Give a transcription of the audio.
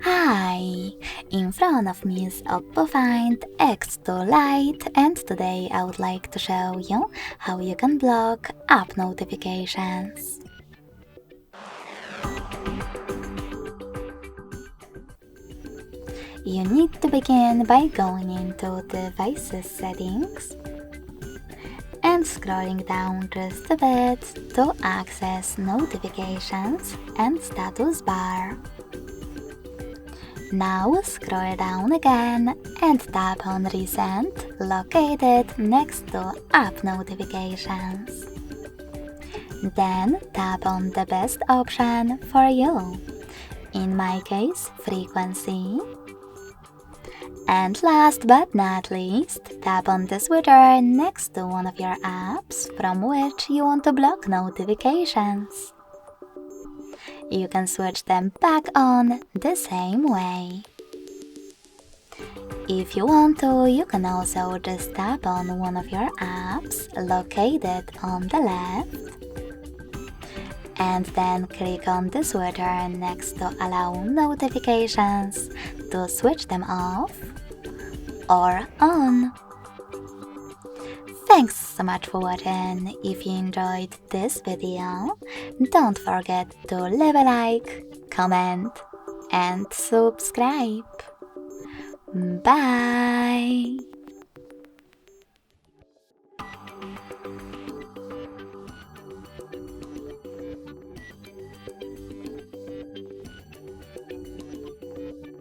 Hi! In front of me is OPPO Find X2 Lite, and today I would like to show you how you can block app notifications. You need to begin by going into Devices Settings and scrolling down just a bit to access Notifications and Status Bar. Now scroll down again and tap on Recent, located next to App Notifications. Then tap on the best option for you, in my case, Frequency. And last but not least, tap on the switcher next to one of your apps from which you want to block notifications. You can switch them back on the same way. If you want to, you can also just tap on one of your apps located on the left and then click on the switcher next to allow notifications to switch them off or on. Thanks so much for watching. If you enjoyed this video, don't forget to leave a like, comment and subscribe. Bye!